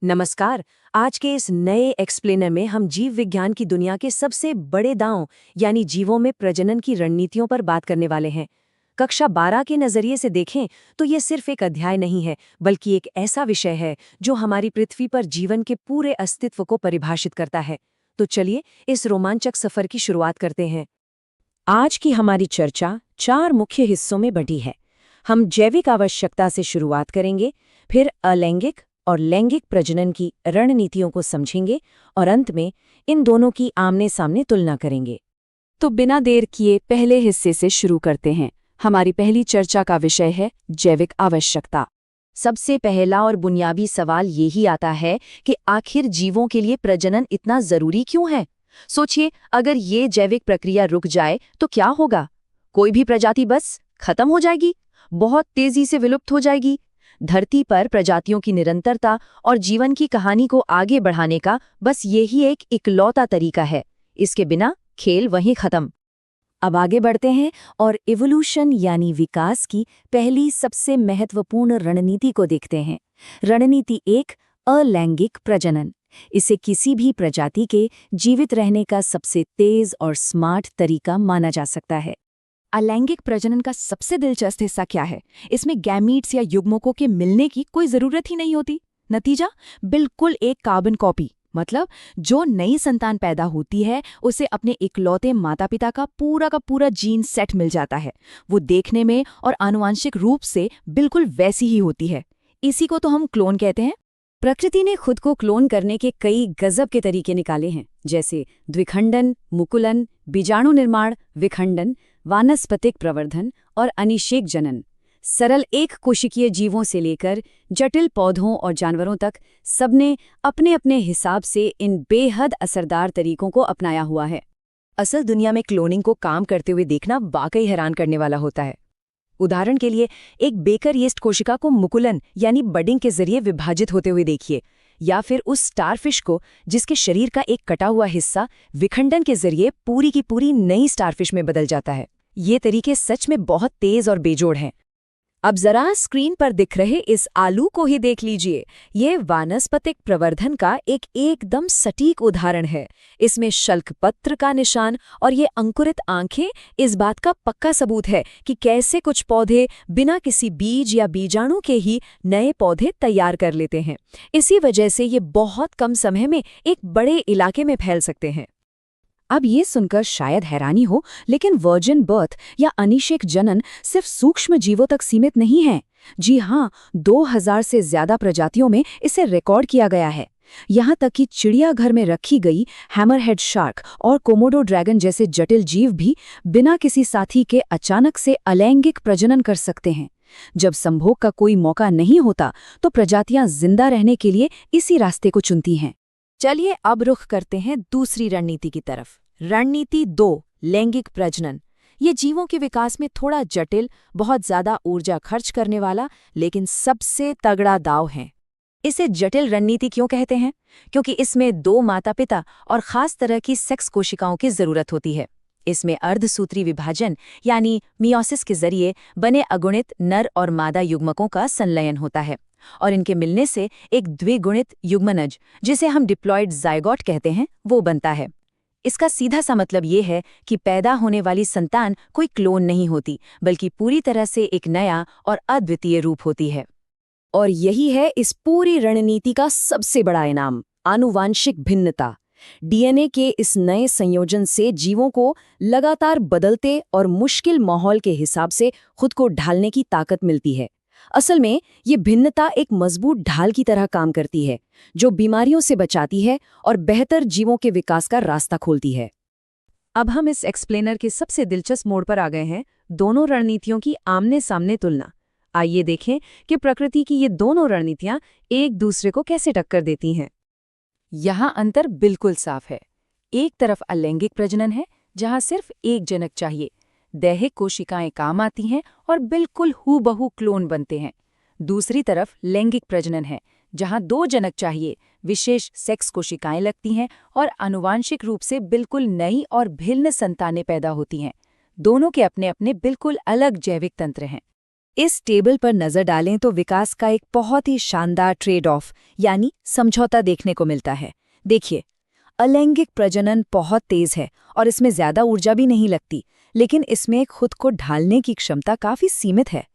नमस्कार। आज के इस नए एक्सप्लेनर में हम जीव विज्ञान की दुनिया के सबसे बड़े दांव यानी जीवों में प्रजनन की रणनीतियों पर बात करने वाले हैं। कक्षा 12 के नजरिए से देखें तो ये सिर्फ एक अध्याय नहीं है, बल्कि एक ऐसा विषय है जो हमारी पृथ्वी पर जीवन के पूरे अस्तित्व को परिभाषित करता है। तो चलिए इस रोमांचक सफर की शुरुआत करते हैं। आज की हमारी चर्चा 4 मुख्य हिस्सों में बंटी है। हम जैविक आवश्यकता से शुरुआत करेंगे, फिर अलैंगिक और लैंगिक प्रजनन की रणनीतियों को समझेंगे और अंत में इन दोनों की आमने सामने तुलना करेंगे। तो बिना देर किए पहले हिस्से से शुरू करते हैं। हमारी पहली चर्चा का विषय है जैविक आवश्यकता। सबसे पहला और बुनियादी सवाल यही आता है कि आखिर जीवों के लिए प्रजनन इतना जरूरी क्यों है? सोचिए, अगर ये जैविक प्रक्रिया रुक जाए तो क्या होगा? कोई भी प्रजाति बस खत्म हो जाएगी, बहुत तेजी से विलुप्त हो जाएगी। धरती पर प्रजातियों की निरंतरता और जीवन की कहानी को आगे बढ़ाने का बस यही एक इकलौता तरीका है। इसके बिना खेल वहीं खत्म। अब आगे बढ़ते हैं और इवोल्यूशन यानी विकास की पहली सबसे महत्वपूर्ण रणनीति को देखते हैं। रणनीति 1, अलैंगिक प्रजनन। इसे किसी भी प्रजाति के जीवित रहने का सबसे तेज और स्मार्ट तरीका माना जा सकता है। अलैंगिक प्रजनन का सबसे दिलचस्प हिस्सा क्या है? इसमें गैमीट्स या युग्मकों के मिलने की कोई जरूरत ही नहीं होती। नतीजा बिल्कुल एक कार्बन कॉपी। मतलब जो नई संतान पैदा होती है उसे अपने इकलौते माता पिता का पूरा जीन सेट मिल जाता है। वो देखने में और आनुवांशिक रूप से बिल्कुल वैसी ही होती है। इसी को तो हम क्लोन कहते हैं। प्रकृति ने खुद को क्लोन करने के कई गजब के तरीके निकाले हैं, जैसे द्विखंडन, मुकुलन, बीजाणु निर्माण, विखंडन, वानस्पतिक प्रवर्धन और अनिषेक जनन। सरल एक कोशिकीय जीवों से लेकर जटिल पौधों और जानवरों तक सबने अपने अपने हिसाब से इन बेहद असरदार तरीकों को अपनाया हुआ है। असल दुनिया में क्लोनिंग को काम करते हुए देखना वाकई हैरान करने वाला होता है। उदाहरण के लिए एक बेकर यीस्ट कोशिका को मुकुलन यानी बडिंग के जरिए विभाजित होते हुए देखिए, या फिर उस स्टारफिश को जिसके शरीर का एक कटा हुआ हिस्सा विखंडन के जरिए पूरी की पूरी नई स्टारफिश में बदल जाता है। ये तरीके सच में बहुत तेज और बेजोड़ हैं। अब जरा स्क्रीन पर दिख रहे इस आलू को ही देख लीजिए। ये वानस्पतिक प्रवर्धन का एक एकदम सटीक उदाहरण है। इसमें शल्कपत्र का निशान और ये अंकुरित आंखें इस बात का पक्का सबूत है कि कैसे कुछ पौधे बिना किसी बीज या बीजाणु के ही नए पौधे तैयार कर लेते हैं। इसी वजह से ये बहुत कम समय में एक बड़े इलाके में फैल सकते हैं। अब ये सुनकर शायद हैरानी हो, लेकिन वर्जिन बर्थ या अनिषेक जनन सिर्फ सूक्ष्म जीवों तक सीमित नहीं है। जी हाँ, 2000 से ज्यादा प्रजातियों में इसे रिकॉर्ड किया गया है। यहाँ तक कि चिड़ियाघर में रखी गई हैमरहेड शार्क और कोमोडो ड्रैगन जैसे जटिल जीव भी बिना किसी साथी के अचानक से अलैंगिक प्रजनन कर सकते हैं। जब संभोग का कोई मौका नहीं होता तो प्रजातियां जिंदा रहने के लिए इसी रास्ते को चुनती हैं। चलिए अब रुख करते हैं दूसरी रणनीति की तरफ। रणनीति 2, लैंगिक प्रजनन। ये जीवों के विकास में थोड़ा जटिल, बहुत ज्यादा ऊर्जा खर्च करने वाला, लेकिन सबसे तगड़ा दांव है। इसे जटिल रणनीति क्यों कहते हैं? क्योंकि इसमें 2 माता पिता और खास तरह की सेक्स कोशिकाओं की जरूरत होती है। इसमें अर्धसूत्री विभाजन यानी मियोसिस के जरिए बने अगुणित नर और मादा युग्मकों का संलयन होता है और इनके मिलने से एक द्विगुणित युग्मनज, जिसे हम डिप्लॉयड जायगोट कहते हैं, वो बनता है। इसका सीधा सा मतलब ये है कि पैदा होने वाली संतान कोई क्लोन नहीं होती, बल्कि पूरी तरह से एक नया और अद्वितीय रूप होती है। और यही है इस पूरी रणनीति का सबसे बड़ा इनाम, आनुवांशिक भिन्नता। डीएनए के इस नए संयोजन से जीवों को लगातार बदलते और मुश्किल माहौल के हिसाब से खुद को ढालने की ताकत मिलती है। असल में ये भिन्नता एक मजबूत ढाल की तरह काम करती है, जो बीमारियों से बचाती है और बेहतर जीवों के विकास का रास्ता खोलती है। अब हम इस एक्सप्लेनर के सबसे दिलचस्प मोड़ पर आ गए हैं, दोनों रणनीतियों की आमने सामने तुलना। आइए देखें कि प्रकृति की ये दोनों रणनीतियां एक दूसरे को कैसे टक्कर देती हैं। यहाँ अंतर बिल्कुल साफ है। एक तरफ अलैंगिक प्रजनन है, जहाँ सिर्फ एक जनक चाहिए, दैहिक कोशिकाएं काम आती हैं और बिल्कुल हूबहू क्लोन बनते हैं। दूसरी तरफ लैंगिक प्रजनन है, जहां 2 जनक चाहिए, विशेष सेक्स कोशिकाएं लगती हैं और आनुवांशिक रूप से बिल्कुल नई और भिन्न संतानें पैदा होती हैं। दोनों के अपने अपने बिल्कुल अलग जैविक तंत्र हैं। इस टेबल पर नजर डालें तो विकास का एक बहुत ही शानदार ट्रेड ऑफ यानी समझौता देखने को मिलता है। देखिए, अलैंगिक प्रजनन बहुत तेज है और इसमें ज्यादा ऊर्जा भी नहीं लगती, लेकिन इसमें खुद को ढालने की क्षमता काफी सीमित है।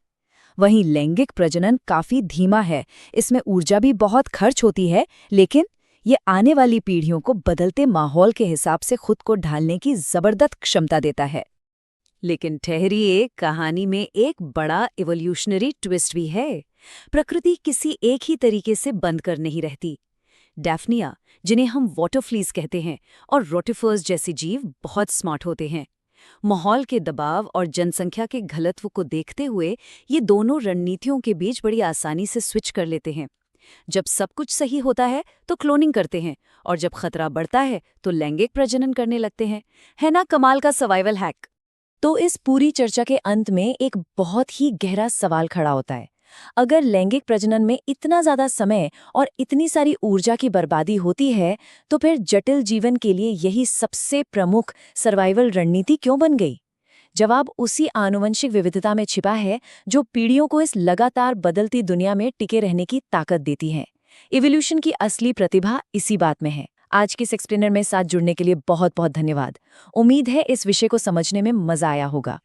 वहीं लैंगिक प्रजनन काफी धीमा है, इसमें ऊर्जा भी बहुत खर्च होती है, लेकिन ये आने वाली पीढ़ियों को बदलते माहौल के हिसाब से खुद को ढालने की जबरदस्त क्षमता देता है। लेकिन ठहरिए, कहानी में एक बड़ा इवोल्यूशनरी ट्विस्ट भी है। प्रकृति किसी एक ही तरीके से बंद कर नहीं रहती। डैफ्निया, जिन्हें हम वाटरफ्लीज कहते हैं, और रोटिफर्स जैसे जीव बहुत स्मार्ट होते हैं। माहौल के दबाव और जनसंख्या के घनत्व को देखते हुए ये दोनों रणनीतियों के बीच बड़ी आसानी से स्विच कर लेते हैं। जब सब कुछ सही होता है तो क्लोनिंग करते हैं, और जब खतरा बढ़ता है तो लैंगिक प्रजनन करने लगते हैं। है ना कमाल का सर्वाइवल हैक? तो इस पूरी चर्चा के अंत में एक बहुत ही गहरा सवाल खड़ा होता है। अगर लैंगिक प्रजनन में इतना ज्यादा समय और इतनी सारी ऊर्जा की बर्बादी होती है, तो फिर जटिल जीवन के लिए यही सबसे प्रमुख सर्वाइवल रणनीति क्यों बन गई? जवाब उसी आनुवंशिक विविधता में छिपा है जो पीढ़ियों को इस लगातार बदलती दुनिया में टिके रहने की ताकत देती है। इवोल्यूशन की असली प्रतिभा इसी बात में है। आज की एक्सप्लेनर में साथ जुड़ने के लिए बहुत बहुत धन्यवाद। उम्मीद है इस विषय को समझने में मजा आया होगा।